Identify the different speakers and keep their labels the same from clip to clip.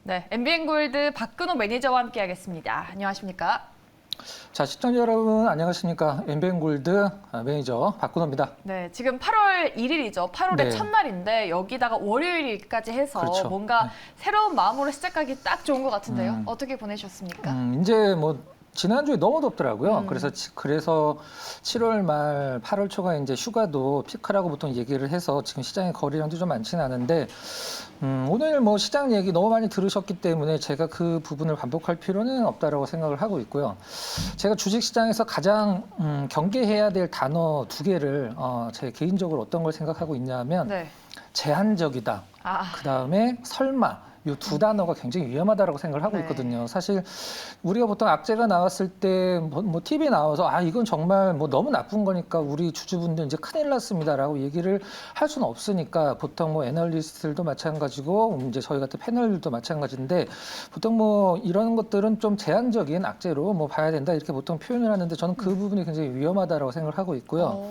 Speaker 1: 네, MBN골드 박근호 매니저와 함께하겠습니다. 안녕하십니까?
Speaker 2: 자, 시청자 여러분 안녕하십니까? MBN골드 매니저 박근호입니다.
Speaker 1: 네, 지금 8월 1일이죠. 8월의
Speaker 2: 네.
Speaker 1: 첫날인데 여기다가 월요일까지 해서
Speaker 2: 그렇죠.
Speaker 1: 뭔가 새로운 마음으로 시작하기 딱 좋은 것 같은데요. 어떻게 보내셨습니까?
Speaker 2: 이제 뭐 지난주에 너무 덥더라고요. 그래서 7월 말 8월 초가 이제 휴가도 피크라고 보통 얘기를 해서 지금 시장의 거래량도 좀 많지는 않은데 오늘 뭐 시장 얘기 너무 많이 들으셨기 때문에 제가 그 부분을 반복할 필요는 없다라고 생각을 하고 있고요. 제가 주식시장에서 가장 경계해야 될 단어 두 개를 제 개인적으로 어떤 걸 생각하고 있냐면
Speaker 1: 네.
Speaker 2: 제한적이다. 그다음에 설마. 이 두 단어가 굉장히 위험하다고 생각을 하고
Speaker 1: 네.
Speaker 2: 있거든요. 사실 우리가 보통 악재가 나왔을 때 뭐 TV 나와서 이건 정말 뭐 너무 나쁜 거니까 우리 주주분들 이제 큰일 났습니다라고 얘기를 할 수는 없으니까 보통 뭐 애널리스트들도 마찬가지고 이제 저희 같은 패널들도 마찬가지인데 보통 뭐 이런 것들은 좀 제한적인 악재로 뭐 봐야 된다 이렇게 보통 표현을 하는데 저는 그 부분이 굉장히 위험하다라고 생각을 하고 있고요.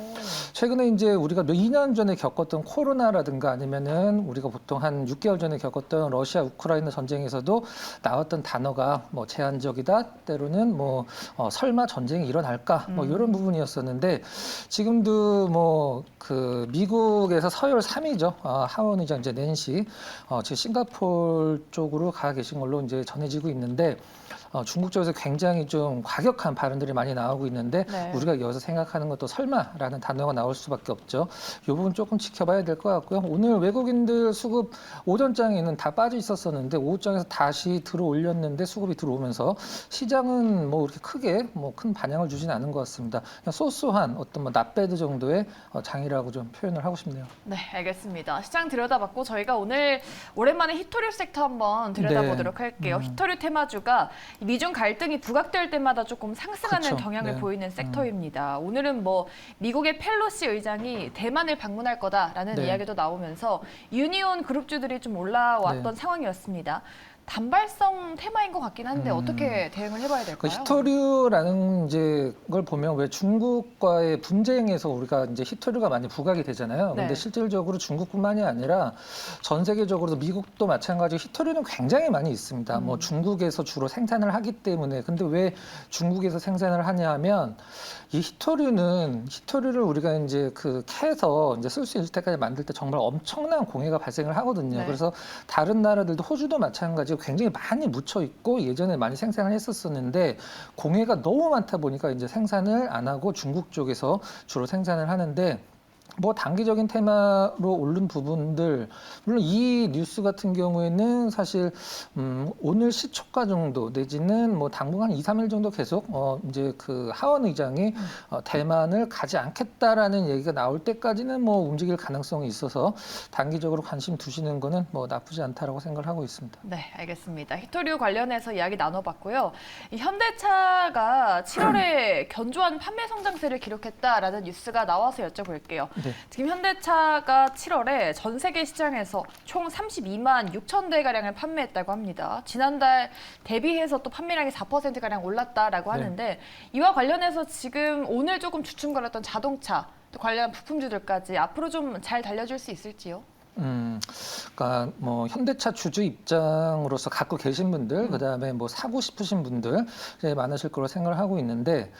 Speaker 2: 최근에 이제 우리가 2년 전에 겪었던 코로나라든가 아니면은 우리가 보통 한 6개월 전에 겪었던 러시아 우크라이나 전쟁에서도 나왔던 단어가 뭐 제한적이다 때로는 뭐 설마 전쟁이 일어날까 뭐 이런 부분이었었는데 지금도 뭐 그 미국에서 서열 3위죠. 하원 의장 이제 낸시 지금 싱가포르 쪽으로 가 계신 걸로 이제 전해지고 있는데 중국 쪽에서 굉장히 좀 과격한 발언들이 많이 나오고 있는데
Speaker 1: 네.
Speaker 2: 우리가 여기서 생각하는 것도 설마라는 단어가 나올 수밖에 없죠. 이 부분 조금 지켜봐야 될 것 같고요. 오늘 외국인들 수급 오전장에는 다 빠져 있었었는데 오후장에서 다시 들어올렸는데 수급이 들어오면서 시장은 뭐 이렇게 크게 뭐 큰 반향을 주진 않은 것 같습니다. 그냥 소소한 어떤 뭐 낫배드 정도의 장이라고 좀 표현을 하고 싶네요.
Speaker 1: 네, 알겠습니다. 시장 들여다봤고 저희가 오늘 오랜만에 히토류 섹터 한번 들여다보도록 할게요. 히토류 테마주가 미중 갈등이 부각될 때마다 조금 상승하는
Speaker 2: 그렇죠.
Speaker 1: 경향을
Speaker 2: 네.
Speaker 1: 보이는 섹터입니다. 오늘은 뭐 미국의 펠로시 의장이 대만을 방문할 거다라는
Speaker 2: 네.
Speaker 1: 이야기도 나오면서 유니온 그룹주들이 좀 올라왔던 상황이었습니다. 단발성 테마인 것 같긴 한데 어떻게 대응을 해봐야 될까요?
Speaker 2: 히토류라는 이제 걸 보면 왜 중국과의 분쟁에서 우리가 이제 히토류가 많이 부각이 되잖아요.
Speaker 1: 네.
Speaker 2: 근데 실질적으로 중국뿐만이 아니라 전 세계적으로도 미국도 마찬가지로 히토류는 굉장히 많이 있습니다. 뭐 중국에서 주로 생산을 하기 때문에 근데 왜 중국에서 생산을 하냐면 이 히토류를 우리가 이제 그 캐서 이제 쓸 수 있을 때까지 만들 때 정말 엄청난 공해가 발생을 하거든요.
Speaker 1: 네.
Speaker 2: 그래서 다른 나라들도 호주도 마찬가지로 굉장히 많이 묻혀 있고 예전에 많이 생산을 했었었는데 공해가 너무 많다 보니까 이제 생산을 안 하고 중국 쪽에서 주로 생산을 하는데 뭐 단기적인 테마로 오른 부분들 물론 이 뉴스 같은 경우에는 사실 오늘 시초가 정도 내지는 뭐 당분간 2, 3일 정도 계속 이제 그 하원 의장이 대만을 가지 않겠다라는 얘기가 나올 때까지는 뭐 움직일 가능성이 있어서 단기적으로 관심 두시는 거는 뭐 나쁘지 않다라고 생각을 하고 있습니다.
Speaker 1: 네, 알겠습니다. 히토류 관련해서 이야기 나눠봤고요. 이 현대차가 7월에 견조한 판매 성장세를 기록했다라는 뉴스가 나와서 여쭤볼게요.
Speaker 2: 네.
Speaker 1: 지금 현대차가 7월에 전 세계 시장에서 총 32만 6천 대가량을 판매했다고 합니다. 지난달 대비해서 또 판매량이 4%가량 올랐다라고 하는데 이와 관련해서 지금 오늘 조금 주춤거렸던 자동차 또 관련 부품주들까지 앞으로 좀 잘 달려줄 수 있을지요?
Speaker 2: 그러니까 뭐 현대차 주주 입장으로서 갖고 계신 분들, 그다음에 뭐 사고 싶으신 분들 이제 많으실 거로 생각을 하고 있는데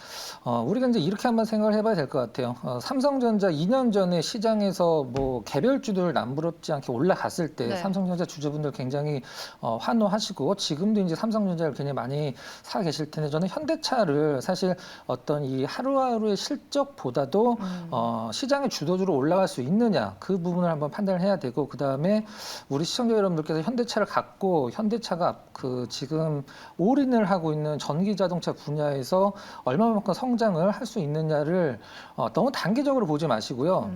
Speaker 2: 우리가 이제 이렇게 한번 생각을 해봐야 될 것 같아요. 삼성전자 2년 전에 시장에서 뭐 개별주들 남부럽지 않게 올라갔을 때 삼성전자 주주분들 굉장히 환호하시고 지금도 이제 삼성전자를 굉장히 많이 사 계실 텐데 저는 현대차를 사실 어떤 이 하루하루의 실적보다도 시장의 주도주로 올라갈 수 있느냐 그 부분을 한번 판단을 해야 되고 그다음에 우리 시청자 여러분들께서 현대차를 갖고 현대차가 그 지금 올인을 하고 있는 전기 자동차 분야에서 얼마만큼 성장을 할 수 있느냐를 너무 단기적으로 보지 마시고요.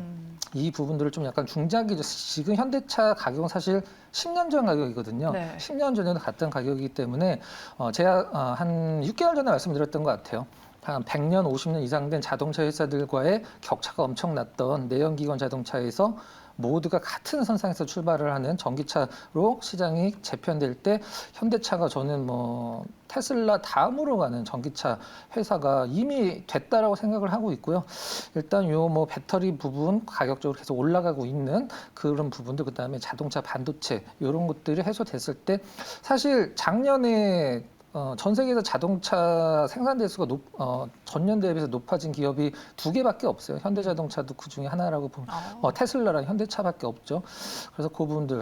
Speaker 2: 이 부분들을 좀 약간 중장기적 지금 현대차 가격은 사실 10년 전 가격이거든요.
Speaker 1: 네.
Speaker 2: 10년 전에도 갔던 가격이기 때문에 제가 한 6개월 전에 말씀드렸던 것 같아요. 한 100년, 50년 이상 된 자동차 회사들과의 격차가 엄청 났던 내연기관 자동차에서 모두가 같은 선상에서 출발을 하는 전기차로 시장이 재편될 때 현대차가 저는 뭐 테슬라 다음으로 가는 전기차 회사가 이미 됐다라고 생각을 하고 있고요. 일단 요 뭐 배터리 부분 가격적으로 계속 올라가고 있는 그런 부분들, 그다음에 자동차 반도체 이런 것들이 해소됐을 때 사실 작년에 전 세계에서 자동차 생산 대수가 전년 대비해서 높아진 기업이 2개밖에 없어요. 현대자동차도 그 중에 하나라고 보면 테슬라랑 현대차밖에 없죠. 그래서 그 부분들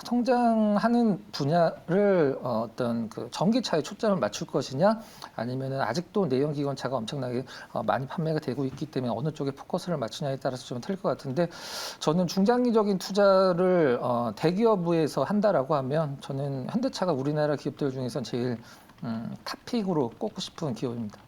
Speaker 2: 성장하는 분야를 어떤 그 전기차에 초점을 맞출 것이냐, 아니면은 아직도 내연기관차가 엄청나게 많이 판매가 되고 있기 때문에 어느 쪽에 포커스를 맞추냐에 따라서 좀 틀릴 것 같은데, 저는 중장기적인 투자를 대기업에서 한다라고 하면 저는 현대차가 우리나라 기업들 중에서 제일 탑픽으로 꼽고 싶은 기업입니다.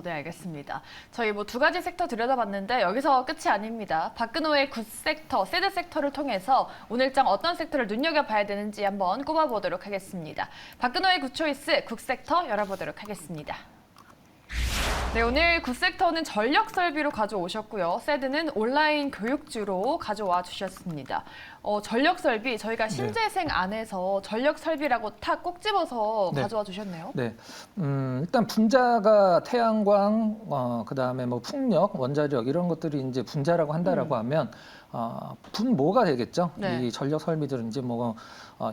Speaker 1: 네, 알겠습니다. 저희 뭐 2가지 섹터 들여다봤는데 여기서 끝이 아닙니다. 박근호의 굿섹터, 새드섹터를 통해서 오늘장 어떤 섹터를 눈여겨봐야 되는지 한번 꼽아보도록 하겠습니다. 박근호의 굿초이스, 굿섹터 열어보도록 하겠습니다. 네, 오늘 굿섹터는 전력 설비로 가져오셨고요. 새드는 온라인 교육주로 가져와 주셨습니다. 전력 설비, 저희가 신재생 안에서 전력 설비라고 탁 꼭 집어서 가져와 주셨네요.
Speaker 2: 네, 일단 분자가 태양광, 그다음에 뭐 풍력, 원자력 이런 것들이 이제 분자라고 한다라고 하면 분모가 되겠죠.
Speaker 1: 네.
Speaker 2: 이 전력 설비들은 이제 뭐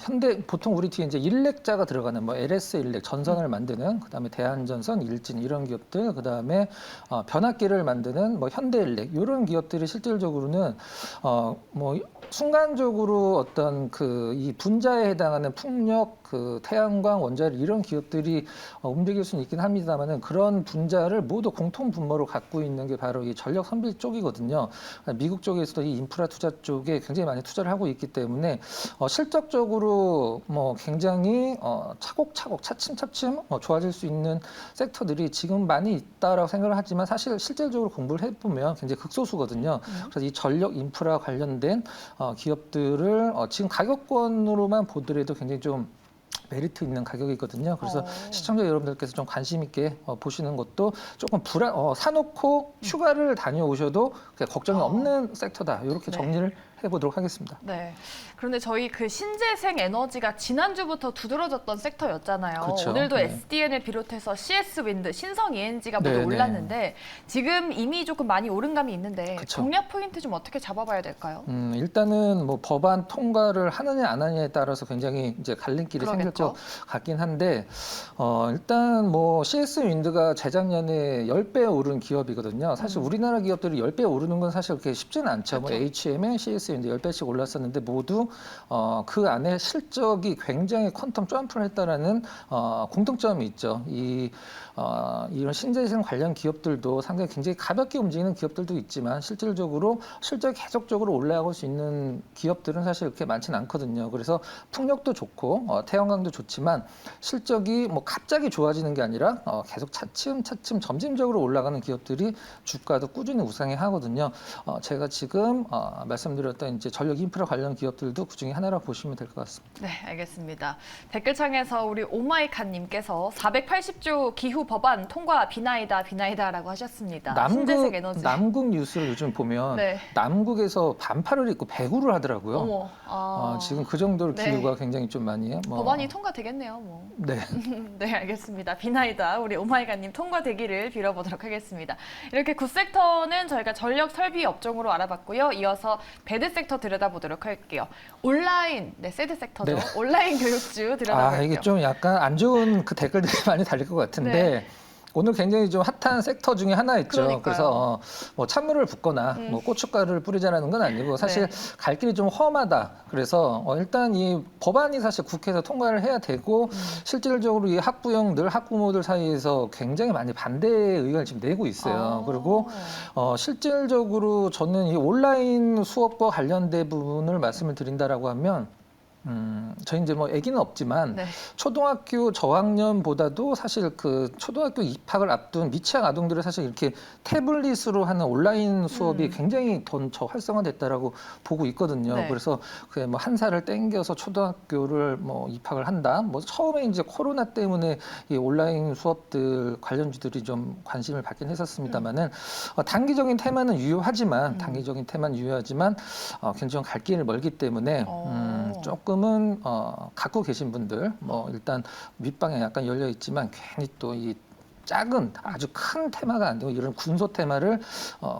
Speaker 2: 현대 보통 우리 뒤에 이제 일렉자가 들어가는 뭐 LS 일렉 전선을 만드는, 그다음에 대한전선, 일진 이런 기업들, 그다음에 변압기를 만드는 뭐 현대일렉 이런 기업들이 실질적으로는 뭐 순간적으로 어떤 그 이 분자에 해당하는 풍력, 그 태양광, 원자력 이런 기업들이 움직일 수는 있긴 합니다만은 그런 분자를 모두 공통 분모로 갖고 있는 게 바로 이 전력 선비 쪽이거든요. 미국 쪽에서도 이 인프라 투자 쪽에 굉장히 많이 투자를 하고 있기 때문에 실적적으로 뭐 굉장히 차곡차곡 차츰차츰 좋아질 수 있는 섹터들이 지금 많이 있다라고 생각을 하지만 사실 실질적으로 공부를 해보면 굉장히 극소수거든요. 그래서 이 전력 인프라 관련된 기업들을 지금 가격권으로만 보더라도 굉장히 좀 메리트 있는 가격이거든요. 그래서 시청자 여러분들께서 좀 관심 있게 보시는 것도 조금 사놓고 휴가를 다녀오셔도 걱정이 없는 섹터다. 이렇게 정리를 해보도록 하겠습니다.
Speaker 1: 네. 그런데 저희 그 신재생 에너지가 지난주부터 두드러졌던 섹터였잖아요.
Speaker 2: 그렇죠.
Speaker 1: 오늘도
Speaker 2: 네.
Speaker 1: SDN을 비롯해서 CS 윈드, 신성 ENG가 모두
Speaker 2: 네,
Speaker 1: 올랐는데 지금 이미 조금 많이 오른 감이 있는데
Speaker 2: 그쵸.
Speaker 1: 공략 포인트 좀 어떻게 잡아봐야 될까요?
Speaker 2: 일단은 뭐 법안 통과를 하느냐 안 하느냐에 따라서 굉장히 이제 갈림길이 생길
Speaker 1: 그러겠죠.
Speaker 2: 것 같긴 한데 일단 뭐 CS 윈드가 재작년에 10배 오른 기업이거든요. 사실 우리나라 기업들이 10배 오르는 건 사실 그렇게 쉽지는 않죠. 뭐 HM에 CS 윈드 10배씩 올랐었는데 모두 그 안에 실적이 굉장히 퀀텀 점프를 했다라는 공통점이 있죠. 이런 신재생 관련 기업들도 상당히 굉장히 가볍게 움직이는 기업들도 있지만 실질적으로 실적이 계속적으로 올라가고 수 있는 기업들은 사실 그렇게 많지는 않거든요. 그래서 풍력도 좋고 태양광도 좋지만 실적이 뭐 갑자기 좋아지는 게 아니라 계속 차츰차츰 점진적으로 올라가는 기업들이 주가도 꾸준히 우상해 하거든요. 제가 지금 말씀드렸던 이제 전력 인프라 관련 기업들도 그 중에 하나라고 보시면 될 것 같습니다.
Speaker 1: 네, 알겠습니다. 댓글창에서 우리 오마이칸님께서 480조 기후 법안 통과 비나이다라고 하셨습니다. 신재생 에너지.
Speaker 2: 남국 뉴스를 요즘 보면
Speaker 1: 네.
Speaker 2: 남국에서 반팔을 입고 배구를 하더라고요.
Speaker 1: 어머,
Speaker 2: 지금 그 정도로
Speaker 1: 네.
Speaker 2: 기후가 굉장히 좀 많이
Speaker 1: 법안이 통과되겠네요, 뭐.
Speaker 2: 네.
Speaker 1: 네, 알겠습니다. 비나이다 우리 오마이갓님 통과되기를 빌어보도록 하겠습니다. 이렇게 굿섹터는 저희가 전력 설비 업종으로 알아봤고요. 이어서 배드 섹터 들여다보도록 할게요. 온라인, 새드 섹터죠.
Speaker 2: 네.
Speaker 1: 온라인 교육주 들여다볼게요.
Speaker 2: 이게 좀 약간 안 좋은 그 댓글들이 많이 달릴 것 같은데
Speaker 1: 네.
Speaker 2: 오늘 굉장히 좀 핫한 섹터 중에 하나였죠.
Speaker 1: 그러니까요.
Speaker 2: 그래서 뭐 찬물을 붓거나 뭐 고춧가루를 뿌리자라는 건 아니고 사실
Speaker 1: 네.
Speaker 2: 갈 길이 좀 험하다. 그래서 일단 이 법안이 사실 국회에서 통과를 해야 되고 실질적으로 이 학부형들, 학부모들 사이에서 굉장히 많이 반대 의견을 지금 내고 있어요. 그리고 실질적으로 저는 이 온라인 수업과 관련된 부분을 말씀을 드린다라고 하면 저희 이제 뭐 아기는 없지만
Speaker 1: 네.
Speaker 2: 초등학교 저학년보다도 사실 그 초등학교 입학을 앞둔 미취학 아동들을 사실 이렇게 태블릿으로 하는 온라인 수업이 굉장히 더 활성화됐다라고 보고 있거든요.
Speaker 1: 네.
Speaker 2: 그래서 그게 뭐 한 살을 땡겨서 초등학교를 뭐 입학을 한다. 뭐 처음에 이제 코로나 때문에 이 온라인 수업들 관련주들이 좀 관심을 받긴 했었습니다만은 단기적인 테마는 유효하지만 굉장히 갈 길을 멀기 때문에 조금은 갖고 계신 분들 뭐 일단 밑방에 약간 열려 있지만 괜히 또 이 작은 아주 큰 테마가 안 되고 이런 군소 테마를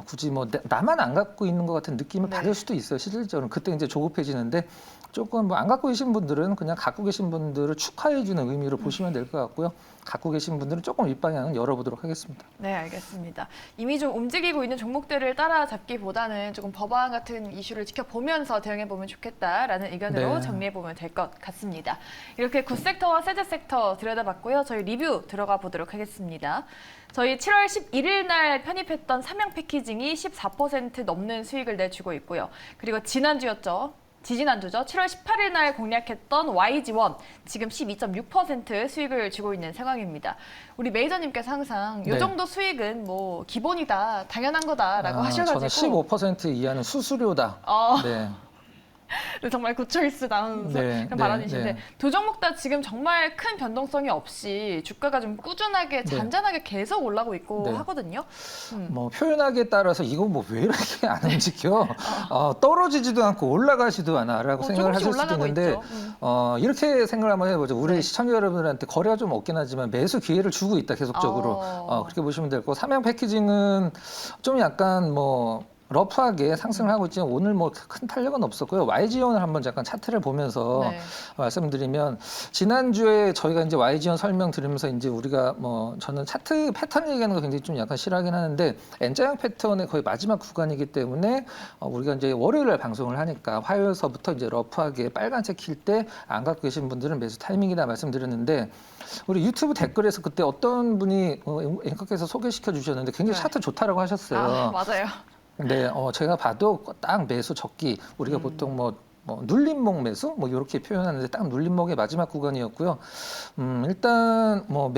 Speaker 2: 굳이 뭐 나만 안 갖고 있는 것 같은 느낌을 받을 수도 있어요. 실질적으로 그때 이제 조급해지는데 조금 뭐 안 갖고 계신 분들은 그냥 갖고 계신 분들을 축하해주는 의미로 보시면 될 것 같고요. 갖고 계신 분들은 조금 윗방향은 열어보도록 하겠습니다.
Speaker 1: 네, 알겠습니다. 이미 좀 움직이고 있는 종목들을 따라잡기보다는 조금 법안 같은 이슈를 지켜보면서 대응해보면 좋겠다라는 의견으로
Speaker 2: 네.
Speaker 1: 정리해보면 될 것 같습니다. 이렇게 굿섹터와 세제섹터 들여다봤고요. 저희 리뷰 들어가 보도록 하겠습니다. 저희 7월 11일 날 편입했던 삼양 패키징이 14% 넘는 수익을 내주고 있고요. 그리고 지난주죠. 7월 18일 날 공략했던 YG1 지금 12.6% 수익을 주고 있는 상황입니다. 우리 매니저님께서 항상 이
Speaker 2: 네.
Speaker 1: 정도 수익은 뭐 기본이다, 당연한 거다라고 하셔가지고
Speaker 2: 저는 15% 이하는 수수료다. 네.
Speaker 1: 정말 굿초이스다운 그런 발언이신데
Speaker 2: 네.
Speaker 1: 두 종목 다 지금 정말 큰 변동성이 없이 주가가 좀 꾸준하게 잔잔하게 계속 올라오고 있고 하거든요.
Speaker 2: 뭐 표현하기에 따라서 이거 뭐 왜 이렇게 안 움직여? 떨어지지도 않고 올라가지도 않아라고 생각을 하실 수도 있는데 이렇게 생각을 한번 해보죠. 우리 시청자 여러분들한테 거래가 좀 없긴 하지만 매수 기회를 주고 있다 계속적으로 그렇게 보시면 될 거고 삼양 패키징은 좀 약간 뭐 러프하게 상승을 하고 있지만 오늘 뭐 큰 탄력은 없었고요. YG원을 한번 잠깐 차트를 보면서 말씀드리면 지난주에 저희가 이제 YG원 설명드리면서 이제 우리가 뭐 저는 차트 패턴 얘기하는 거 굉장히 좀 약간 싫어하긴 하는데 N자형 패턴의 거의 마지막 구간이기 때문에 우리가 이제 월요일에 방송을 하니까 화요일서부터 이제 러프하게 빨간색 킬 때 안 갖고 계신 분들은 매수 타이밍이다 말씀드렸는데 우리 유튜브 댓글에서 그때 어떤 분이 앵커께서 소개시켜 주셨는데 굉장히 차트 좋다라고 하셨어요.
Speaker 1: 맞아요.
Speaker 2: 네, 제가 봐도 딱 매수 적기 우리가 보통 뭐 눌림목 매수 뭐 이렇게 표현하는데 딱 눌림목의 마지막 구간이었고요. 일단 뭐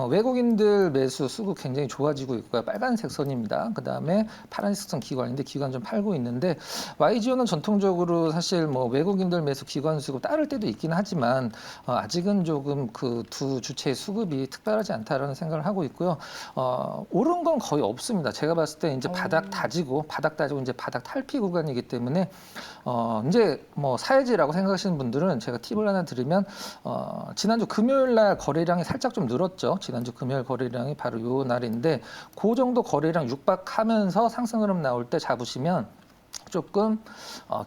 Speaker 2: 외국인들 매수 수급 굉장히 좋아지고 있고요. 빨간색 선입니다. 그 다음에 파란색 선 기관인데 기관 좀 팔고 있는데 YGO는 전통적으로 사실 뭐 외국인들 매수 기관 수급 따를 때도 있긴 하지만 아직은 조금 그 두 주체의 수급이 특별하지 않다라는 생각을 하고 있고요. 오른 건 거의 없습니다. 제가 봤을 때 이제 바닥 다지고 이제 바닥 탈피 구간이기 때문에 이제 뭐 사야지라고 생각하시는 분들은 제가 팁을 하나 드리면 지난주 금요일 날 거래량이 살짝 좀 늘었죠. 지난주 금요일 거래량이 바로 요 날인데 그 정도 거래량 육박하면서 상승 흐름 나올 때 잡으시면 조금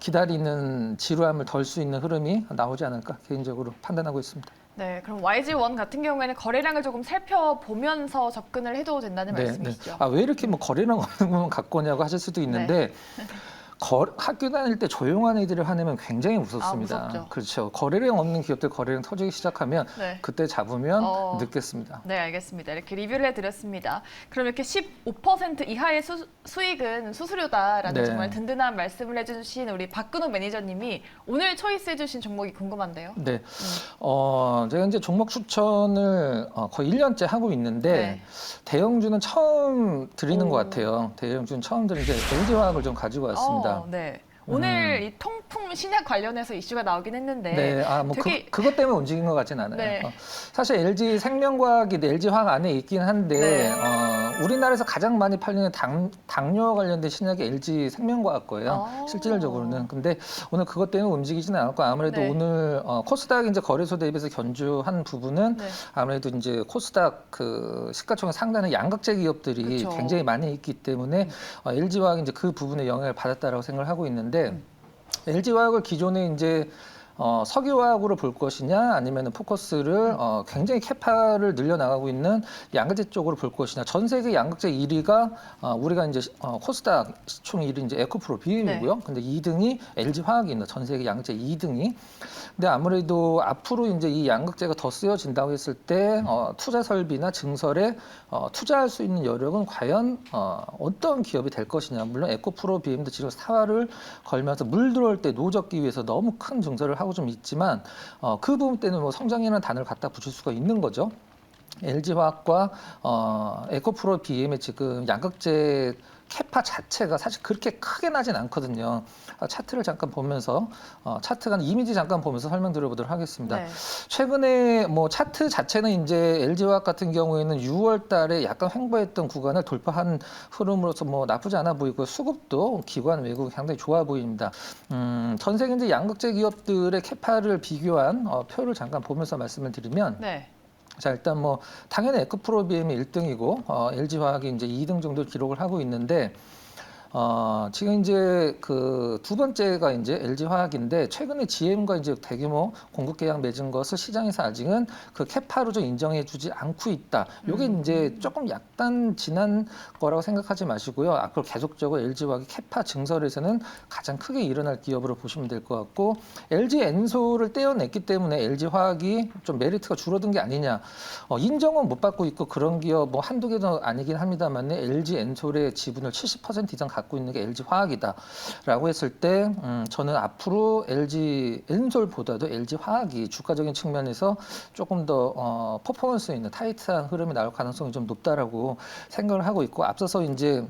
Speaker 2: 기다리는 지루함을 덜 수 있는 흐름이 나오지 않을까 개인적으로 판단하고 있습니다.
Speaker 1: 네, 그럼 YG1 같은 경우에는 거래량을 조금 살펴보면서 접근을 해도 된다는 말씀이시죠?
Speaker 2: 왜 이렇게 뭐 거래량 없는 것만 갖고 오냐고 하실 수도 있는데 학교 다닐 때 조용한 애들을 화내면 굉장히 무섭습니다.
Speaker 1: 무섭죠.
Speaker 2: 그렇죠. 거래량 없는 기업들 거래량 터지기 시작하면 그때 잡으면 늦겠습니다.
Speaker 1: 네, 알겠습니다. 이렇게 리뷰를 해드렸습니다. 그럼 이렇게 15% 이하의 수익은 수수료다라는 정말 든든한 말씀을 해주신 우리 박근호 매니저님이 오늘 초이스해주신 종목이 궁금한데요.
Speaker 2: 네, 제가 이제 종목 추천을 거의 1년째 하고 있는데 대형주는 처음 드리는 것 같아요. 대형주는 처음 드린 게 LG화학을 좀 가지고 왔습니다.
Speaker 1: 네. 오늘 이 통풍 신약 관련해서 이슈가 나오긴 했는데
Speaker 2: 뭐
Speaker 1: 되게
Speaker 2: 그것 때문에 움직인 것 같진 않아요. 사실 LG 생명과학이 LG화학 안에 있긴 한데 우리나라에서 가장 많이 팔리는 당뇨 관련된 신약이 LG 생명과학 거예요. 실질적으로는. 근데 오늘 그것 때문에 움직이지는 않았고 아무래도 오늘 코스닥 이제 거래소 대비해서 견주한 부분은 아무래도 이제 코스닥 그 시가총액 상단의 양극재 기업들이 굉장히 많이 있기 때문에 LG화학이 이제 그 부분에 영향을 받았다라고 생각을 하고 있는데 LG화학을 기존에 이제 석유화학으로 볼 것이냐 아니면 포커스를 굉장히 캐파를 늘려나가고 있는 양극재 쪽으로 볼 것이냐. 전 세계 양극재 1위가 우리가 이제 코스닥 총 1위 이제 에코프로 BM이고요. 근데 2등이 LG화학이 있는 전 세계 양극재 2등이. 근데 아무래도 앞으로 이제 이 양극재가 더 쓰여진다고 했을 때 투자 설비나 증설에 투자할 수 있는 여력은 과연 어떤 기업이 될 것이냐. 물론 에코프로 BM도 지금 사활을 걸면서 물 들어올 때 노 적기 위해서 너무 큰 증설을 하고 하고 좀 있지만 그 부분 때는 뭐 성장이라는 단어를 갖다 붙일 수가 있는 거죠. LG화학과 에코프로 BM의 지금 양극재 캐파 자체가 사실 그렇게 크게 나진 않거든요. 차트를 잠깐 보면서 차트가 이미지 잠깐 보면서 설명드려보도록 하겠습니다.
Speaker 1: 네.
Speaker 2: 최근에 뭐 차트 자체는 이제 LG화학 같은 경우에는 6월달에 약간 횡보했던 구간을 돌파한 흐름으로서 뭐 나쁘지 않아 보이고 수급도 기관 외국이 상당히 좋아 보입니다. 전 세계 이제 양극재 기업들의 캐파를 비교한 표를 잠깐 보면서 말씀을 드리면.
Speaker 1: 네.
Speaker 2: 자, 일단 뭐 당연히 에코프로비엠이 1등이고 LG화학이 이제 2등 정도 기록을 하고 있는데 지금 이제 그 두 번째가 이제 LG화학인데 최근에 GM과 이제 대규모 공급 계약 맺은 것을 시장에서 아직은 그 캐파로 좀 인정해주지 않고 있다. 이게 이제 조금 약간 지난 거라고 생각하지 마시고요. 앞으로 계속적으로 LG화학이 캐파 증설에서는 가장 크게 일어날 기업으로 보시면 될 것 같고 LG 엔솔을 떼어냈기 때문에 LG화학이 좀 메리트가 줄어든 게 아니냐. 인정은 못 받고 있고 그런 기업 뭐 한두 개도 아니긴 합니다만 LG 엔솔의 지분을 70% 이상 갖고 있는 게 LG화학이다라고 했을 때 저는 앞으로 LG 엔솔보다도 LG화학이 주가적인 측면에서 조금 더 퍼포먼스 있는 타이트한 흐름이 나올 가능성이 좀 높다라고 생각을 하고 있고 앞서서 이제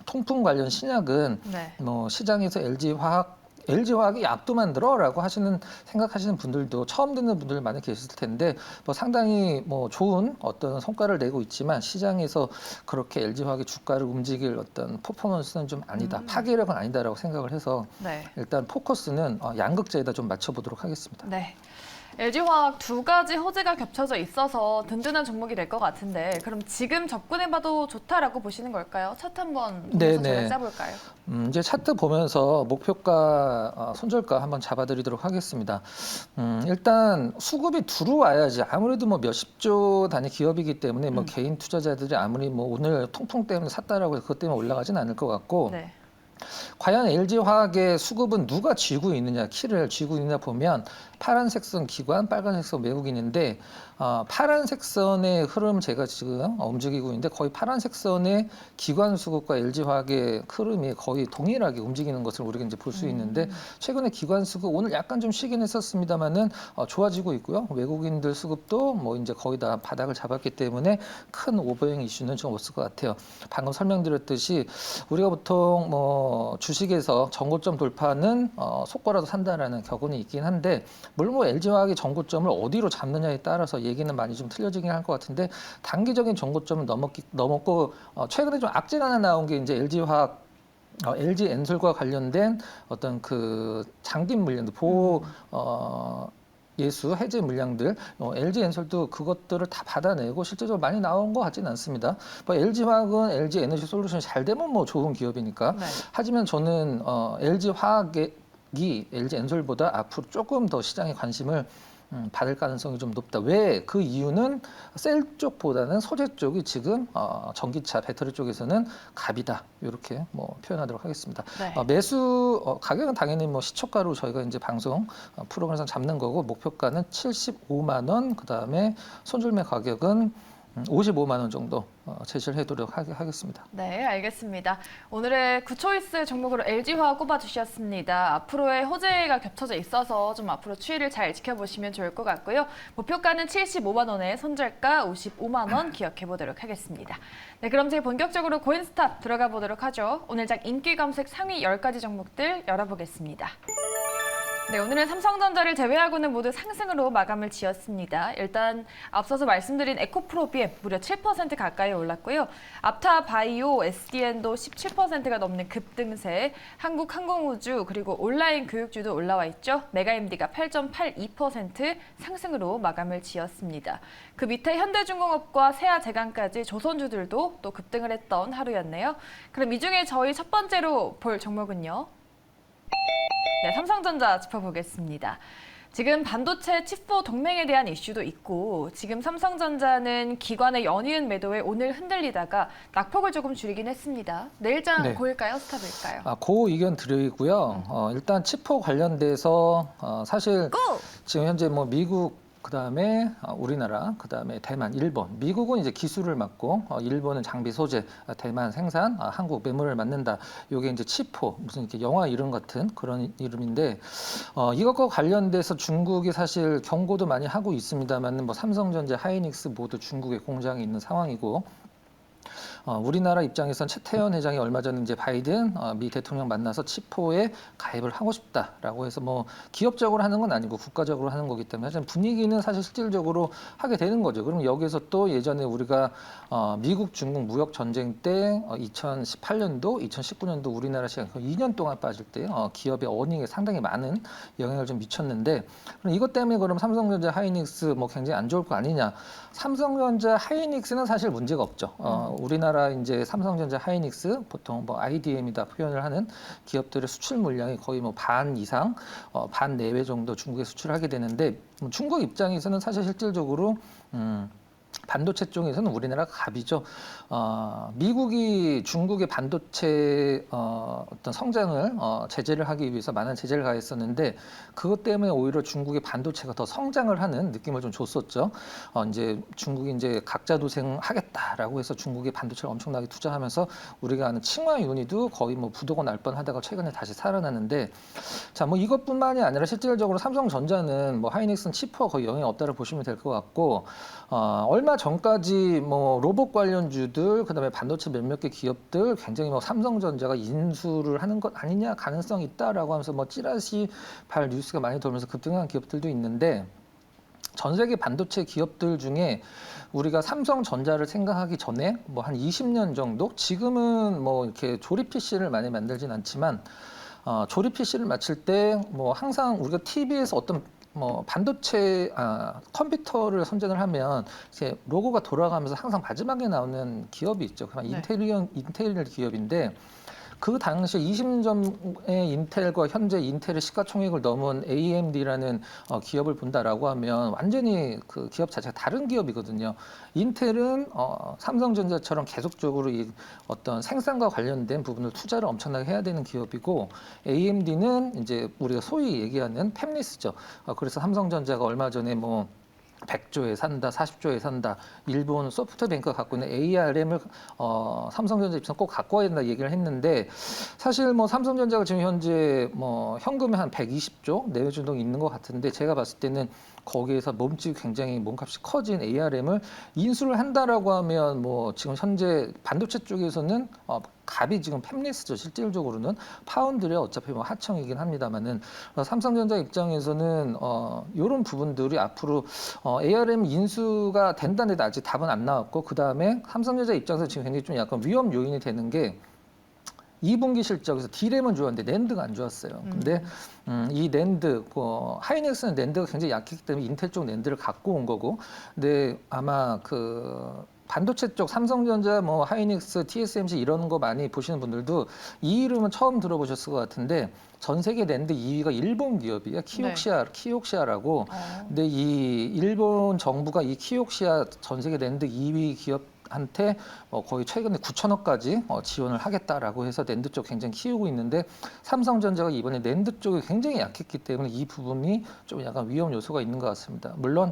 Speaker 2: 통풍 관련 신약은
Speaker 1: 네.
Speaker 2: 뭐 시장에서 LG화학이 약도 만들어라고 생각하시는 분들도 처음 듣는 분들 많이 계실 텐데 뭐 상당히 뭐 좋은 어떤 성과를 내고 있지만 시장에서 그렇게 LG화학의 주가를 움직일 어떤 퍼포먼스는 좀 아니다, 파괴력은 아니다라고 생각을 해서
Speaker 1: 네.
Speaker 2: 일단 포커스는 양극재에다 좀 맞춰보도록 하겠습니다.
Speaker 1: 네. LG화학 두 가지 호재가 겹쳐져 있어서 든든한 종목이 될 것 같은데 그럼 지금 접근해봐도 좋다라고 보시는 걸까요? 차트 한번 보면서 저희가 짜볼까요?
Speaker 2: 이제 차트 보면서 목표가, 손절가 한번 잡아드리도록 하겠습니다. 일단 수급이 들어와야지 아무래도 뭐 몇십조 단위 기업이기 때문에 뭐 개인 투자자들이 아무리 뭐 오늘 통풍 때문에 샀다라고 해서 그것 때문에 올라가진 않을 것 같고
Speaker 1: 네.
Speaker 2: 과연 LG화학의 수급은 누가 쥐고 있느냐, 키를 쥐고 있느냐 보면 파란색 선 기관, 빨간색 선 외국인인데 파란색 선의 흐름 제가 지금 움직이고 있는데 거의 파란색 선의 기관 수급과 LG화학의 흐름이 거의 동일하게 움직이는 것을 우리가 이제 볼 수 있는데 최근에 기관 수급 오늘 약간 좀 쉬긴 했었습니다만은 좋아지고 있고요. 외국인들 수급도 뭐 이제 거의 다 바닥을 잡았기 때문에 큰 오버행 이슈는 좀 없을 것 같아요. 방금 설명드렸듯이 우리가 보통 뭐 주식에서 전고점 돌파는 속거라도 산다라는 격언이 있긴 한데 물론 뭐 LG화학이 전고점을 어디로 잡느냐에 따라서 얘기는 많이 좀 틀려지긴 할 것 같은데 단기적인 전고점을 넘었고 최근에 좀 악재가 하나 나온 게 이제 LG화학 LG 엔솔과 관련된 어떤 그 장긴 물량들 보호 예수 해제 물량들 LG 엔솔도 그것들을 다 받아내고 실제적으로 많이 나온 것 같지는 않습니다. 뭐 LG화학은 LG 에너지 솔루션이 잘 되면 뭐 좋은 기업이니까.
Speaker 1: 네.
Speaker 2: 하지만 저는 LG화학이 LG 엔솔보다 앞으로 조금 더 시장의 관심을 받을 가능성이 좀 높다. 왜? 그 이유는 셀 쪽보다는 소재 쪽이 지금 전기차 배터리 쪽에서는 갑이다. 이렇게 뭐 표현하도록 하겠습니다.
Speaker 1: 네.
Speaker 2: 매수 가격은 당연히 뭐 시초가로 저희가 이제 방송 프로그램에서 잡는 거고 목표가는 75만 원. 그다음에 손절매 가격은 55만 원 정도 제시를 해도록 하겠습니다.
Speaker 1: 네, 알겠습니다. 오늘의 굿초이스 종목으로 LG화학 꼽아주셨습니다. 앞으로의 호재가 겹쳐져 있어서 좀 앞으로 추이를 잘 지켜보시면 좋을 것 같고요. 목표가는 75만 원에 손절가 55만 원 기억해보도록 하겠습니다. 네, 그럼 이제 본격적으로 고인스탑 들어가 보도록 하죠. 오늘 장 인기 검색 상위 10가지 종목들 열어보겠습니다. 네, 오늘은 삼성전자를 제외하고는 모두 상승으로 마감을 지었습니다. 일단 앞서서 말씀드린 에코프로비엠 무려 7% 가까이 올랐고요. 앞타바이오, SDN도 17%가 넘는 급등세, 한국항공우주 그리고 온라인 교육주도 올라와 있죠. 메가MD가 8.82% 상승으로 마감을 지었습니다. 그 밑에 현대중공업과 세아제강까지 조선주들도 또 급등을 했던 하루였네요. 그럼 이 중에 저희 첫 번째로 볼 종목은요. 네, 삼성전자 짚어보겠습니다. 지금 반도체 칩4 동맹에 대한 이슈도 있고 지금 삼성전자는 기관의 연이은 매도에 오늘 흔들리다가 낙폭을 조금 줄이긴 했습니다. 내일장
Speaker 2: 네.
Speaker 1: 고일까요? 스탑일까요?
Speaker 2: 고 의견 드리고요. 일단 칩4 관련돼서 사실
Speaker 1: 고!
Speaker 2: 지금 현재 뭐 미국 그다음에 우리나라, 그다음에 대만, 일본, 미국은 이제 기술을 맡고 일본은 장비 소재, 대만 생산, 한국 매물을 맡는다. 요게 이제 치포 무슨 이렇게 영화 이름 같은 그런 이름인데 이것과 관련돼서 중국이 사실 경고도 많이 하고 있습니다만 뭐 삼성전자, 하이닉스 모두 중국에 공장이 있는 상황이고. 우리나라 입장에선 최태원 회장이 얼마 전에 이제 바이든 미 대통령 만나서 치포에 가입을 하고 싶다라고 해서 뭐 기업적으로 하는 건 아니고 국가적으로 하는 거기 때문에 사실 분위기는 사실 실질적으로 하게 되는 거죠. 그럼 여기서 또 예전에 우리가 미국 중국 무역 전쟁 때 2018년도, 2019년도 우리나라 시간 2년 동안 빠질 때 기업의 어닝에 상당히 많은 영향을 좀 미쳤는데 그럼 이것 때문에 그럼 삼성전자, 하이닉스 뭐 굉장히 안 좋을 거 아니냐? 삼성전자, 하이닉스는 사실 문제가 없죠. 우리나라 이제 삼성전자, 하이닉스 보통 뭐 IDM이다 표현을 하는 기업들의 수출 물량이 거의 뭐 반 이상, 반 내외 정도 중국에 수출하게 되는데 중국 입장에서는 사실 실질적으로 반도체 쪽에서는 우리나라가 갑이죠. 미국이 중국의 반도체 어떤 성장을 제재를 하기 위해서 많은 제재를 가했었는데 그것 때문에 오히려 중국의 반도체가 더 성장을 하는 느낌을 좀 줬었죠. 이제 중국이 이제 각자 도생하겠다라고 해서 중국의 반도체를 엄청나게 투자하면서 우리가 아는 칭화윤이도 거의 뭐 부도가 날 뻔하다가 최근에 다시 살아나는데 자, 뭐 이것뿐만이 아니라 실질적으로 삼성전자는 뭐 하이닉스는 치포가 거의 영향이 없다고 보시면 될 것 같고 얼마 전까지 뭐 로봇 관련주들 그다음에 반도체 몇몇 개 기업들 굉장히 뭐 삼성전자가 인수를 하는 것 아니냐 가능성이 있다라고 하면서 뭐 찌라시 발 뉴스가 많이 돌면서 급등한 기업들도 있는데 전 세계 반도체 기업들 중에 우리가 삼성전자를 생각하기 전에 뭐 한 20년 정도 지금은 뭐 이렇게 조립 PC를 많이 만들진 않지만 조립 PC를 맞출 때 뭐 항상 우리가 TV에서 어떤 뭐 반도체 컴퓨터를 선전을 하면 이제 로고가 돌아가면서 항상 마지막에 나오는 기업이 있죠. 그냥
Speaker 1: 네.
Speaker 2: 인텔 기업인데 그 당시 20년 전에 인텔과 현재 인텔의 시가총액을 넘은 AMD라는 기업을 본다라고 하면 완전히 그 기업 자체가 다른 기업이거든요. 인텔은 삼성전자처럼 계속적으로 이 어떤 생산과 관련된 부분을 투자를 엄청나게 해야 되는 기업이고 AMD는 이제 우리가 소위 얘기하는 팹리스죠. 그래서 삼성전자가 얼마 전에 뭐 100조에 산다, 40조에 산다. 일본 소프트뱅크가 갖고 있는 ARM을 삼성전자 입장 꼭 갖고 와야 된다 얘기를 했는데 사실 뭐 삼성전자가 지금 현재 뭐 현금이 한 120조 내외 정도 있는 것 같은데 제가 봤을 때는 거기에서 몸집이 굉장히 몸값이 커진 ARM을 인수를 한다라고 하면 뭐 지금 현재 반도체 쪽에서는 갑이 지금 팹리스죠. 실질적으로는 파운드의 어차피 뭐 하청이긴 합니다만은 삼성전자 입장에서는 이런 부분들이 앞으로 ARM 인수가 된다는데 아직 답은 안 나왔고 그 다음에 삼성전자 입장에서 지금 굉장히 좀 약간 위험 요인이 되는 게 2분기 실적에서 D램은 좋았는데 낸드가 안 좋았어요. 근데 이 낸드, 하이닉스는 낸드가 굉장히 약했기 때문에 인텔 쪽 낸드를 갖고 온 거고, 근데 아마 그 반도체 쪽 삼성전자, 뭐 하이닉스, TSMC 이런 거 많이 보시는 분들도 이 이름은 처음 들어보셨을 것 같은데 전 세계 낸드 2위가 일본 기업이에요. 키옥시아라고. 근데 이 일본 정부가 이 키옥시아 전 세계 낸드 2위 기업 한테 거의 최근에 9천억까지 지원을 하겠다라고 해서 낸드 쪽 굉장히 키우고 있는데 삼성전자가 이번에 낸드 쪽이 굉장히 약했기 때문에 이 부분이 좀 약간 위험 요소가 있는 것 같습니다. 물론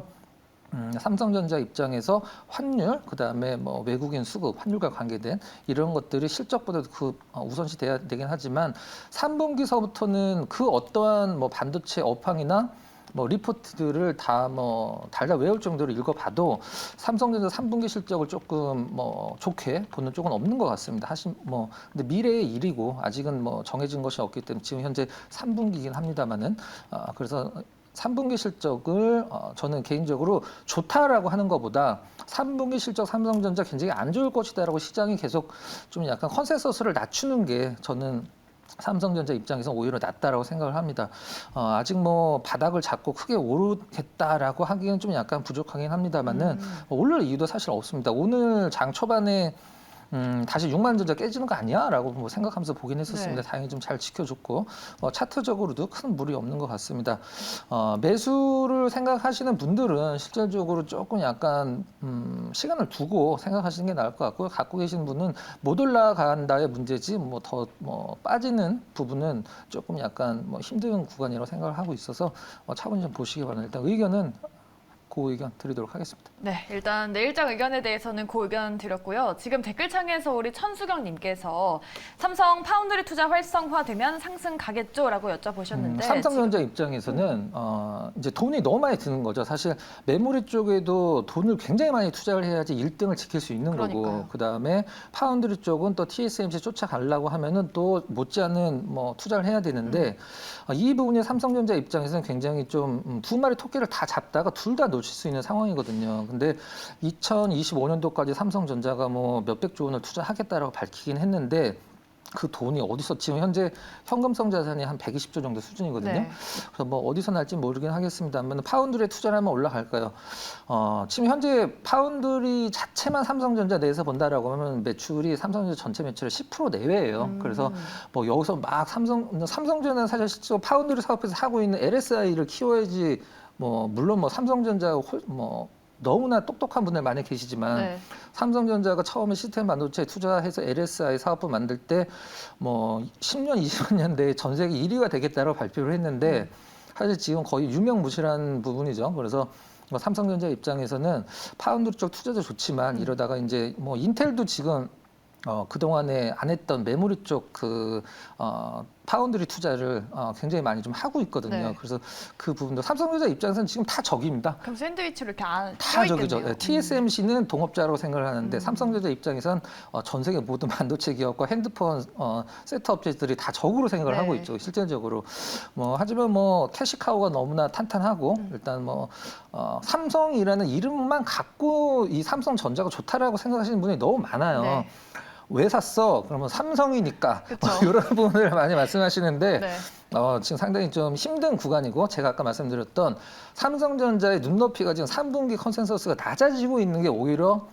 Speaker 2: 삼성전자 입장에서 환율, 그다음에 뭐 외국인 수급, 환율과 관계된 이런 것들이 실적보다도 그 우선시 돼야 되긴 하지만 3분기서부터는 그 어떠한 뭐 반도체 업황이나 뭐 리포트들을 다 뭐 달달 외울 정도로 읽어봐도 삼성전자 3분기 실적을 조금 뭐 좋게 보는 쪽은 없는 것 같습니다. 뭐 근데 미래의 일이고 아직은 뭐 정해진 것이 없기 때문에 지금 현재 3분기이긴 합니다만은 그래서 3분기 실적을 저는 개인적으로 좋다라고 하는 것보다 3분기 실적 삼성전자 굉장히 안 좋을 것이다라고 시장이 계속 좀 약간 컨센서스를 낮추는 게 저는 삼성전자 입장에서 오히려 낫다라고 생각을 합니다. 아직 뭐 바닥을 잡고 크게 오르겠다라고 하기에는 좀 약간 부족하긴 합니다만은 오를 이유도 사실 없습니다. 오늘 장 초반에 다시 6만 전자 깨지는 거 아니야? 라고 뭐 생각하면서 보긴 했었습니다.
Speaker 1: 네.
Speaker 2: 다행히 좀 잘 지켜줬고 차트적으로도 큰 무리 없는 것 같습니다. 매수를 생각하시는 분들은 실질적으로 조금 약간 시간을 두고 생각하시는 게 나을 것 같고요. 갖고 계신 분은 못 올라간다의 문제지 뭐 더 뭐 빠지는 부분은 조금 약간 뭐 힘든 구간이라고 생각을 하고 있어서 차분히 좀 보시기 바랍니다. 일단 의견은 그 의견 드리도록 하겠습니다.
Speaker 1: 네, 일단 내일장 의견에 대해서는 그 의견 드렸고요. 지금 댓글창에서 우리 천수경님께서 삼성 파운드리 투자 활성화되면 상승 가겠죠?라고 여쭤보셨는데
Speaker 2: 삼성전자 입장에서는 이제 돈이 너무 많이 드는 거죠. 사실 메모리 쪽에도 돈을 굉장히 많이 투자를 해야지 1등을 지킬 수 있는
Speaker 1: 그러니까요.
Speaker 2: 거고, 그 다음에 파운드리 쪽은 또 TSMC 쫓아가려고 하면은 또 못지않은 뭐 투자를 해야 되는데 이 부분이 삼성전자 입장에서는 굉장히 좀 두 마리 토끼를 다 잡다가 둘 다 놓칠 수 있는 상황이거든요. 근데 2025년도까지 삼성전자가 뭐 몇백조 원을 투자하겠다라고 밝히긴 했는데 그 돈이 어디서 지금 현재 현금성 자산이 한 120조 정도 수준이거든요.
Speaker 1: 네.
Speaker 2: 그래서 뭐 어디서 날지 모르긴 하겠습니다만 파운드리에 투자를 하면 올라갈까요? 지금 현재 파운드리 자체만 삼성전자 내에서 본다라고 하면 매출이 삼성전자 전체 매출의 10% 내외예요. 그래서 뭐 여기서 막 삼성전자는 사실 실제로 파운드리 사업에서 하고 있는 LSI를 키워야지 뭐 물론 뭐 삼성전자 뭐 너무나 똑똑한 분들 많이 계시지만
Speaker 1: 네.
Speaker 2: 삼성전자가 처음에 시스템 반도체에 투자해서 LSI 사업부 만들 때 뭐 10년, 20년 내에 전 세계 1위가 되겠다고 발표를 했는데 사실 지금 거의 유명무실한 부분이죠. 그래서 뭐 삼성전자 입장에서는 파운드리 쪽 투자도 좋지만 이러다가 이제 뭐 인텔도 지금 그동안에 안 했던 메모리 쪽 파운드리 투자를 굉장히 많이 좀 하고 있거든요.
Speaker 1: 네.
Speaker 2: 그래서 그 부분도 삼성전자 입장에서는 지금 다 적입니다.
Speaker 1: 그럼 샌드위치로 이렇게
Speaker 2: 다 적이죠.
Speaker 1: 껴있겠네요.
Speaker 2: TSMC는 동업자라고 생각을 하는데 삼성전자 입장에선 전 세계 모든 반도체 기업과 핸드폰 세트 업체들이 다 적으로 생각을
Speaker 1: 네.
Speaker 2: 하고 있죠. 실질적으로. 하지만 뭐 캐시카우가 너무나 탄탄하고 일단 뭐 삼성이라는 이름만 갖고 이 삼성전자가 좋다라고 생각하시는 분이 너무 많아요.
Speaker 1: 네.
Speaker 2: 왜 샀어? 그러면 삼성이니까
Speaker 1: 그쵸.
Speaker 2: 이런 부분을 많이 말씀하시는데
Speaker 1: 네.
Speaker 2: 지금 상당히 좀 힘든 구간이고 제가 아까 말씀드렸던 삼성전자의 눈높이가 지금 3분기 컨센서스가 낮아지고 있는 게 오히려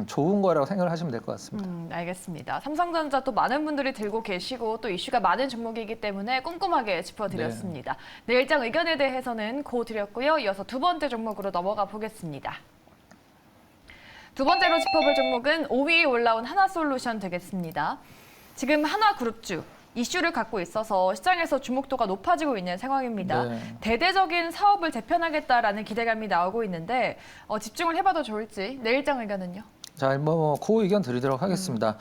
Speaker 2: 좋은 거라고 생각을 하시면 될 것 같습니다.
Speaker 1: 알겠습니다. 삼성전자 또 많은 분들이 들고 계시고 또 이슈가 많은 종목이기 때문에 꼼꼼하게 짚어드렸습니다. 내일장 의견에 대해서는 고 드렸고요. 이어서 두 번째 종목으로 넘어가 보겠습니다. 두 번째로 짚어볼 종목은 5위에 올라온 하나솔루션 되겠습니다. 지금 하나그룹주 이슈를 갖고 있어서 시장에서 주목도가 높아지고 있는 상황입니다.
Speaker 2: 네.
Speaker 1: 대대적인 사업을 재편하겠다라는 기대감이 나오고 있는데 집중을 해봐도 좋을지 내일장 의견은요?
Speaker 2: 자, 그 의견 드리도록 하겠습니다.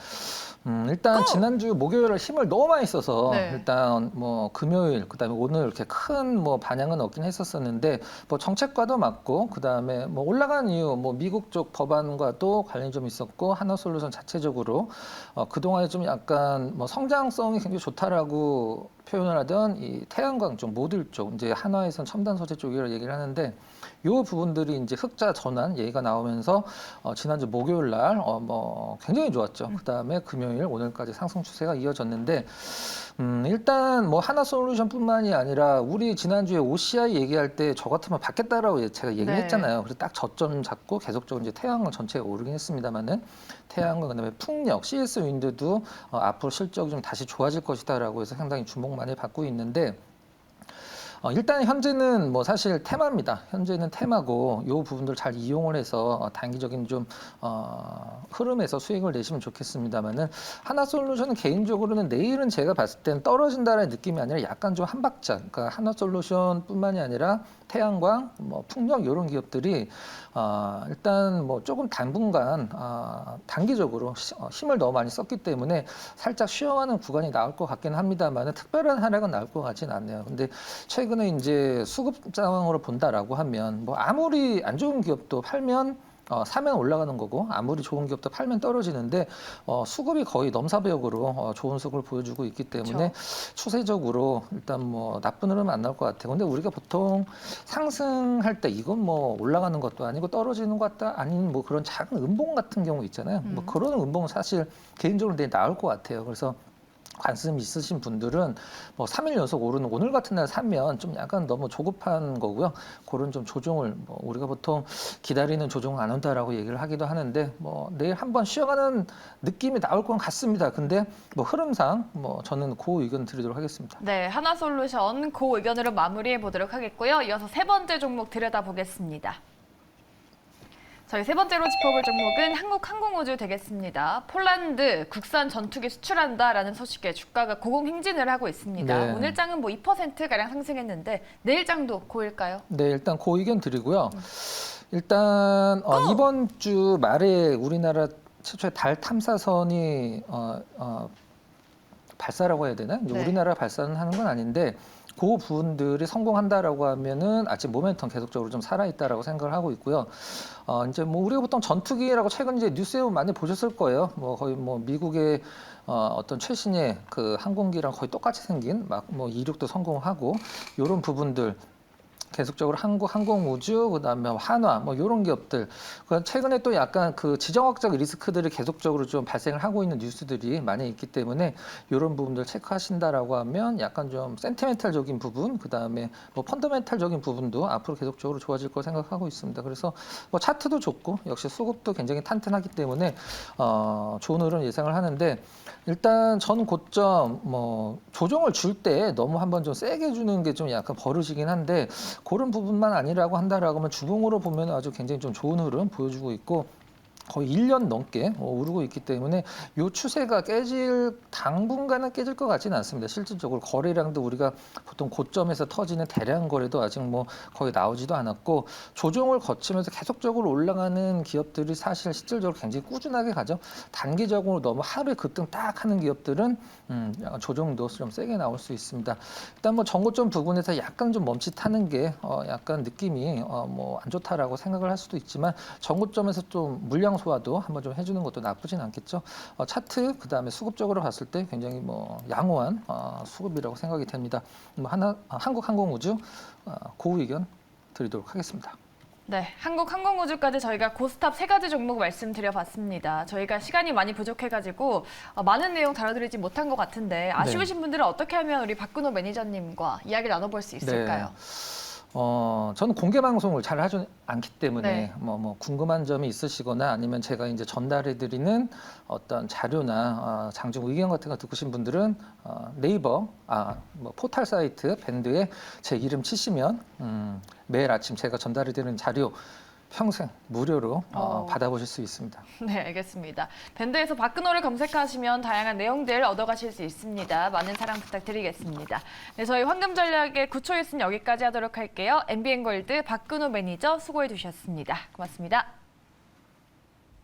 Speaker 2: 일단 지난주 목요일에 힘을 너무 많이 써서
Speaker 1: 네.
Speaker 2: 일단 뭐 금요일 그다음에 오늘 이렇게 큰 뭐 반향은 없긴 했었었는데 뭐 정책과도 맞고 그다음에 뭐 올라간 이유 뭐 미국 쪽 법안과도 관련이 좀 있었고 하나솔루션 자체적으로 그동안에 좀 약간 뭐 성장성이 굉장히 좋다라고 표현을 하던 이 태양광 쪽 모듈 쪽 이제 한화에선 첨단 소재 쪽이라고 얘기를 하는데 요 부분들이 이제 흑자 전환 얘기가 나오면서 지난주 목요일 날 뭐 굉장히 좋았죠. 그다음에 금요일 오늘까지 상승 추세가 이어졌는데 일단 뭐 하나솔루션뿐만이 아니라 우리 지난주에 OCI 얘기할 때 저 같으면 받겠다라고 제가 얘기를
Speaker 1: 네.
Speaker 2: 했잖아요. 그래서 딱 저점 잡고 계속적으로 이제 태양광 전체가 오르긴 했습니다만은 태양광 그다음에 풍력, CS 윈드도 앞으로 실적이 좀 다시 좋아질 것이다라고 해서 상당히 주목 많이 받고 있는데 일단 현재는 뭐 사실 테마입니다. 현재는 테마고 이 부분들 잘 이용을 해서 단기적인 좀 흐름에서 수익을 내시면 좋겠습니다만은 하나솔루션은 개인적으로는 내일은 제가 봤을 땐 떨어진다는 느낌이 아니라 약간 좀 한 박자. 그러니까 하나솔루션뿐만이 아니라 태양광, 뭐 풍력 이런 기업들이 일단 뭐 조금 당분간 단기적으로 힘을 너무 많이 썼기 때문에 살짝 쉬어가는 구간이 나올 것 같긴 합니다만은 특별한 하락은 나올 것 같지는 않네요. 근데 최근에 이제 수급 상황으로 본다라고 하면 뭐 아무리 안 좋은 기업도 팔면 사면 올라가는 거고 아무리 좋은 기업도 팔면 떨어지는데 수급이 거의 넘사벽으로 좋은 수급을 보여주고 있기 때문에 추세적으로 일단 뭐 나쁜 흐름은 안 나올 것 같아요. 근데 우리가 보통 상승할 때 이건 뭐 올라가는 것도 아니고 떨어지는 것 같다 아닌 뭐 그런 작은 음봉 같은 경우 있잖아요. 뭐 그런 음봉은 사실 개인적으로 내일 나올 것 같아요. 그래서 관심 있으신 분들은 뭐 3일 연속 오르는 오늘 같은 날 사면 좀 약간 너무 조급한 거고요. 그런 좀 조정을 뭐 우리가 보통 기다리는 조정은 안 온다라고 얘기를 하기도 하는데 뭐 내일 한번 쉬어가는 느낌이 나올 건 같습니다. 근데 뭐 흐름상 뭐 저는 그 의견 드리도록 하겠습니다.
Speaker 1: 네, 하나솔루션 그 의견으로 마무리해 보도록 하겠고요. 이어서 세 번째 종목 들여다보겠습니다. 저희 세 번째로 짚어볼 종목은 한국항공우주 되겠습니다. 폴란드 국산 전투기 수출한다라는 소식에 주가가 고공행진을 하고 있습니다.
Speaker 2: 네.
Speaker 1: 오늘 장은 뭐 2%가량 상승했는데 내일 장도 고일까요?
Speaker 2: 네, 일단 그 의견 드리고요. 일단 이번 주 말에 우리나라 최초의 달 탐사선이 발사라고 해야 되나? 이제
Speaker 1: 네.
Speaker 2: 우리나라 발사는 하는 건 아닌데 그 부분들이 성공한다라고 하면은 아직 모멘텀 계속적으로 좀 살아있다라고 생각을 하고 있고요. 이제 뭐 우리가 보통 전투기라고 최근 이제 뉴스에 많이 보셨을 거예요. 뭐 거의 뭐 미국의 어떤 최신의 그 항공기랑 거의 똑같이 생긴 막 뭐 이륙도 성공하고 이런 부분들. 계속적으로 한국 항공우주, 그다음에 한화, 뭐 이런 기업들. 최근에 또 약간 그 지정학적 리스크들이 계속적으로 좀 발생을 하고 있는 뉴스들이 많이 있기 때문에 이런 부분들 체크하신다라고 하면 약간 좀 센티멘탈적인 부분, 그다음에 뭐 펀더멘탈적인 부분도 앞으로 계속적으로 좋아질 거 생각하고 있습니다. 그래서 뭐 차트도 좋고 역시 수급도 굉장히 탄탄하기 때문에 좋은 흐름 예상을 하는데 일단 전 고점 뭐 조정을 줄 때 너무 한번 좀 세게 주는 게 좀 약간 버릇이긴 한데 그런 부분만 아니라고 한다라고 하면 주봉으로 보면 아주 굉장히 좀 좋은 흐름 보여주고 있고 거의 1년 넘게 오르고 있기 때문에 이 추세가 당분간은 깨질 것 같지는 않습니다. 실질적으로 거래량도 우리가 보통 고점에서 터지는 대량 거래도 아직 뭐 거의 나오지도 않았고 조정을 거치면서 계속적으로 올라가는 기업들이 사실 실질적으로 굉장히 꾸준하게 가죠. 단기적으로 너무 하루에 급등 딱 하는 기업들은 약간 조정도 좀 세게 나올 수 있습니다. 일단 뭐 전고점 부분에서 약간 좀 멈칫하는 게 약간 느낌이 뭐 안 좋다라고 생각을 할 수도 있지만 전고점에서 좀 물량 소화도 한번 좀 해주는 것도 나쁘진 않겠죠. 차트 그다음에 수급적으로 봤을 때 굉장히 뭐 양호한 수급이라고 생각이 됩니다. 뭐 한국항공우주 그 의견 드리도록 하겠습니다.
Speaker 1: 네, 한국항공우주까지 저희가 고스탑 3가지 종목 말씀드려봤습니다. 저희가 시간이 많이 부족해가지고 많은 내용 다뤄드리지 못한 것 같은데 아쉬우신 분들은 어떻게 하면 우리 박근호 매니저님과 이야기 나눠볼 수 있을까요?
Speaker 2: 저는 공개 방송을 잘 하지 않기 때문에
Speaker 1: 네.
Speaker 2: 뭐 궁금한 점이 있으시거나 아니면 제가 이제 전달해드리는 어떤 자료나 장중 의견 같은 거 듣고신 분들은 네이버 뭐 포털 사이트 밴드에 제 이름 치시면 매일 아침 제가 전달해드리는 자료 평생 무료로 받아보실 수 있습니다.
Speaker 1: 네, 알겠습니다. 밴드에서 박근호를 검색하시면 다양한 내용들 얻어가실 수 있습니다. 많은 사랑 부탁드리겠습니다. 네, 저희 황금전략의 9초 뉴스는 여기까지 하도록 할게요. MBN골드 박근호 매니저 수고해 주셨습니다. 고맙습니다.